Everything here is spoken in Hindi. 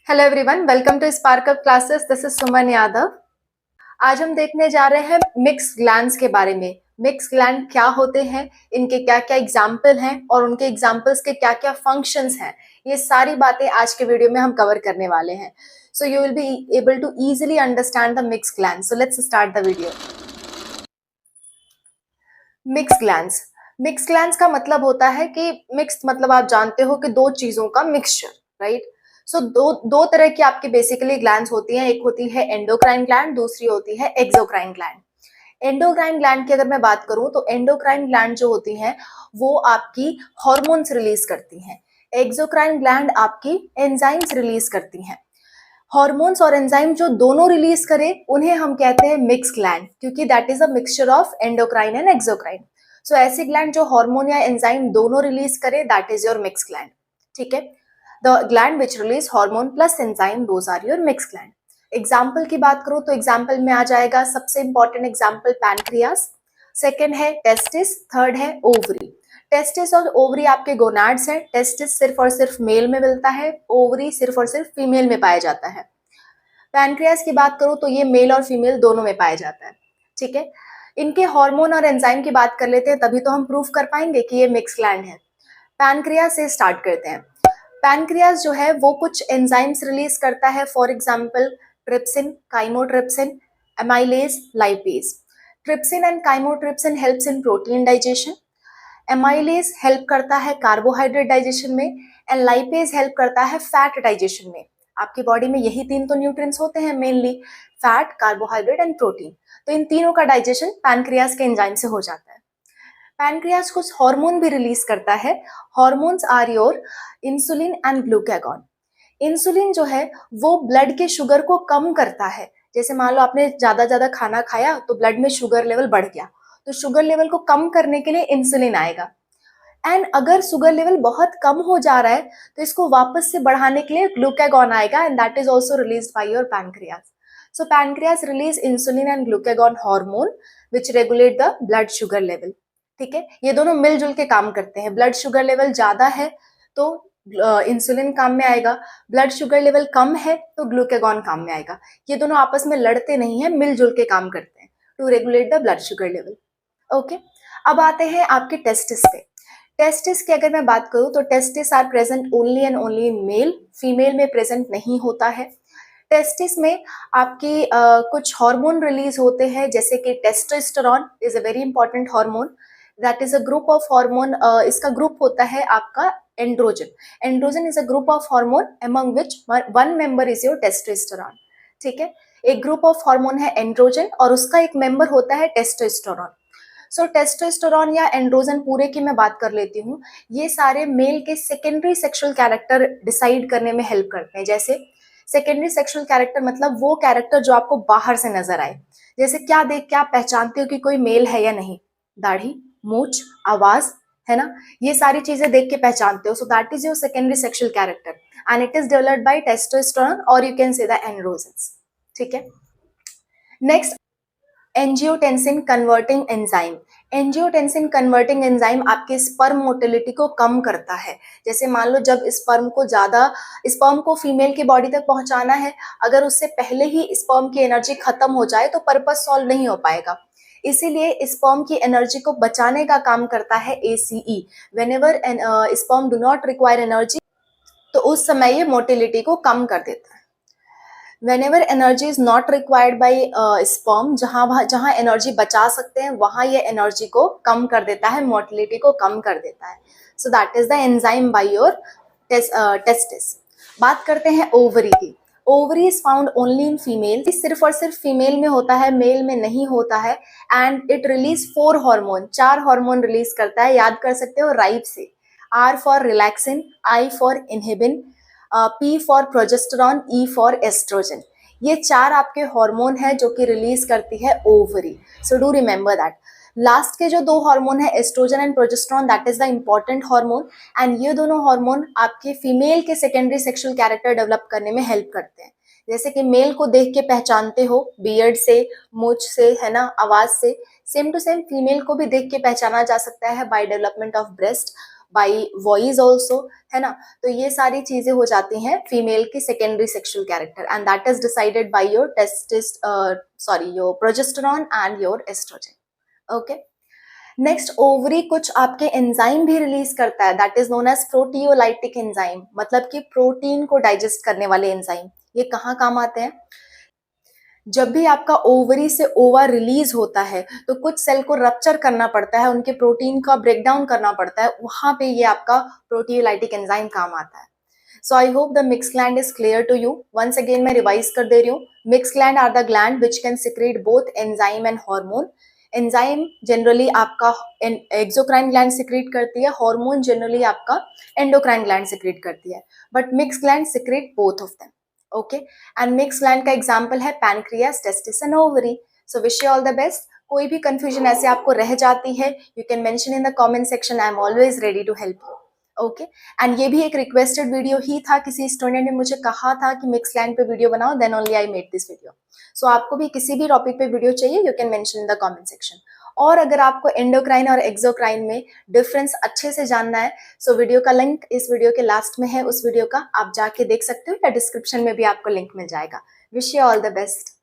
Hello everyone, welcome to Spark Up classes. This is Suman Yadav. आज हम देखने जा रहे हैं मिक्स ग्लैंड्स के बारे में। मिक्स ग्लैंड क्या होते हैं, इनके क्या क्या एग्जाम्पल हैं और उनके एग्जाम्पल्स के क्या क्या फंक्शंस हैं, ये सारी बातें आज के वीडियो में हम कवर करने वाले हैं। So you will be able to easily understand the mix gland. So let's start the video. Mix glands, mix glands का मतलब होता है कि मिक्स मतलब आप जानते हो कि दो चीजों का मिक्सचर, राइट। सो दो दो तरह की आपकी बेसिकली ग्लैंड्स होती हैं। एक होती है एंडोक्राइन ग्लैंड, दूसरी होती है एक्सोक्राइन ग्लैंड। एंडोक्राइन ग्लैंड की अगर मैं बात करूं तो एंडोक्राइन ग्लैंड जो होती हैं वो आपकी हॉर्मोन्स रिलीज करती हैं। एक्सोक्राइन ग्लैंड आपकी एंजाइम्स रिलीज करती हैं। हॉर्मोन्स और एंजाइम जो दोनों रिलीज करे उन्हें हम कहते हैं मिक्स ग्लैंड, क्योंकि that is a mixture of endocrine and exocrine. So ऐसी ग्लैंड जो हार्मोन या एंजाइम दोनों रिलीज करे, that is your mix gland. ठीक है, the gland which release hormone plus enzyme, those are your mix gland. Example की बात करूं तो एग्जाम्पल में आ जाएगा सबसे इंपॉर्टेंट एग्जाम्पल पैनक्रियास, सेकेंड है टेस्टिस, थर्ड है ओवरी। टेस्टिस और ओवरी आपके गोनाड्स हैं। टेस्टिस सिर्फ और सिर्फ मेल में मिलता है, ओवरी सिर्फ और सिर्फ फीमेल में पाया जाता है। पैनक्रियास की बात करूं तो ये मेल और फीमेल दोनों में पाया जाता है। ठीक है, इनके हार्मोन और एंजाइम की बात कर लेते हैं, तभी तो हम प्रूफ कर पाएंगे कि ये मिक्स ग्लैंड है। पैनक्रियास से स्टार्ट करते हैं। पैनक्रियास जो है वो कुछ एंजाइम्स रिलीज करता है, for example trypsin, chymotrypsin, amylase, lipase. Trypsin and chymotrypsin helps in protein digestion, amylase help करता है कार्बोहाइड्रेट डाइजेशन में, एंड लाइपेज हेल्प करता है फैट डाइजेशन में। आपकी बॉडी में यही तीन तो न्यूट्रिएंट्स होते हैं mainly, fat, carbohydrate and protein. तो इन तीनों का डाइजेशन पैनक्रियास के एंजाइम से हो जाता है। पैनक्रियास कुछ हार्मोन भी रिलीज करता है। Hormones are your insulin and glucagon. Insulin जो है वो ब्लड के शुगर को कम करता है। जैसे मान लो आपने ज्यादा खाना खाया तो ब्लड में शुगर लेवल बढ़ गया, तो शुगर लेवल को कम करने के लिए इंसुलिन आएगा। एंड अगर शुगर लेवल बहुत कम हो जा रहा है तो इसको वापस से बढ़ाने के लिए ग्लूकागॉन आएगा, and that is also release by your pancreas. So pancreas release insulin and glucagon hormone which regulate the blood sugar level. ठीक है, ये दोनों मिलजुल के काम करते हैं। ब्लड शुगर लेवल ज्यादा है तो इंसुलिन काम में आएगा, ब्लड शुगर लेवल कम है तो ग्लूकागॉन काम में आएगा। ये दोनों आपस में लड़ते नहीं है, मिलजुल के काम करते हैं to regulate the blood sugar level. Okay, अब आते हैं आपके टेस्टिस पे। टेस्टिस की अगर मैं बात करूं तो testis are present only and only in male, female में प्रेजेंट नहीं होता है। टेस्टिस में आपकी कुछ हार्मोन रिलीज होते हैं, जैसे कि testosterone is a very important hormone, that is a group of hormone. इसका ग्रुप होता है आपका androgen. Androgen is a group of hormone among which one member is your testosterone. ठीक है, एक ग्रुप ऑफ हार्मोन है एंड्रोजन और उसका एक मेंबर होता है टेस्टोस्टेरोन। सो टेस्टोस्टेरोन या एंड्रोजन पूरे की मैं बात कर लेती हूँ। ये सारे मेल के सेकेंडरी सेक्सुअल कैरेक्टर डिसाइड करने में हेल्प करते हैं। जैसे सेकेंडरी सेक्सुअल कैरेक्टर मतलब वो कैरेक्टर जो आपको बाहर से नजर आए। जैसे क्या देख के आप पहचानते हो कि कोई मेल है या नहीं? दाढ़ी, मूछ, आवाज, है ना, ये सारी चीजें देख के पहचानते हो। So that is your secondary sexual character and it is developed by testosterone और you can say the androgens. ठीक है, next angiotensin converting enzyme. Angiotensin converting enzyme आपके स्पर्म मोटिलिटी को कम करता है। जैसे मान लो जब स्पर्म को फीमेल की बॉडी तक पहुंचाना है, अगर उससे पहले ही स्पर्म की एनर्जी खत्म हो जाए तो पर्पस सॉल्व नहीं हो पाएगा। इसीलिए स्पर्म की एनर्जी को बचाने का काम करता है ACE. Whenever sperm do not require energy, तो उस समय ये मोटिलिटी को कम कर देता है। whenever energy is not required by sperm, जहां एनर्जी बचा सकते हैं वहां ये एनर्जी को कम कर देता है, मोटिलिटी को कम कर देता है। सो that is the enzyme by your testis. बात करते हैं ओवरी की। Ovary is found only in female, सिर्फ और सिर्फ फीमेल में होता है, मेल में नहीं होता है। And it release 4 hormone, 4 hormone release करता है। याद कर सकते हो राइट से, R for relaxin, I for inhibin, P for progesterone, E for estrogen. ये 4 आपके हार्मोन है जो कि रिलीज करती है ovary. So do remember that. Last के जो 2 हार्मोन है estrogen and progesterone, that is the important hormone. And ये दोनों हार्मोन आपके फीमेल के सेकेंडरी सेक्सुअल कैरेक्टर डेवलप करने में हेल्प करते हैं। जैसे कि मेल को देख के पहचानते हो बियर्ड से, मूछ से, है ना, आवाज से, सेम टू सेम फीमेल को भी देख के पहचाना जा सकता है by development of breast. By voice also, है ना। तो ये सारी चीजें हो जाती हैं फीमेल की secondary sexual character, and that is decided by your your progesterone and your estrogen. Okay, next, ovary कुछ आपके एंजाइम भी रिलीज करता है, that is known as proteolytic enzyme, मतलब कि प्रोटीन को डाइजेस्ट करने वाले एंजाइम। ये कहाँ काम आते हैं? जब भी आपका ओवरी से ओवा रिलीज होता है तो कुछ सेल को रप्चर करना पड़ता है, उनके प्रोटीन का ब्रेकडाउन करना पड़ता है, वहां पे ये आपका प्रोटियोलाइटिक एंजाइम काम आता है। So I hope the mix gland is clear to you. Once again मैं रिवाइज कर दे रही हूँ। Mix gland are the gland which can secrete both enzyme and hormone. Enzyme generally आपका एक्सोक्राइन ग्लैंड सिक्रेट करती है, हार्मोन जनरली आपका एंडोक्राइन ग्लैंड सिक्रेट करती है, but mix gland secrete both of them. Okay, and mix gland का एग्जाम्पल है pancreas, testis and ovary. So wish you all the best. कोई भी कंफ्यूजन ऐसे आपको रह जाती है, you can mention in the comment section, I am always ready to help you. Okay, and ये भी एक रिक्वेस्टेड वीडियो ही था, किसी स्टूडेंट ने मुझे कहा था कि मिक्स ग्लैंड पे वीडियो बनाओ, then only I made this video. So आपको भी किसी भी टॉपिक पे वीडियो चाहिए, you can mention in the comment section. और अगर आपको एंडोक्राइन और एक्सोक्राइन में डिफरेंस अच्छे से जानना है, सो वीडियो का लिंक इस वीडियो के लास्ट में है, उस वीडियो का आप जाके देख सकते हो, या डिस्क्रिप्शन में भी आपको लिंक मिल जाएगा। Wish you all the best.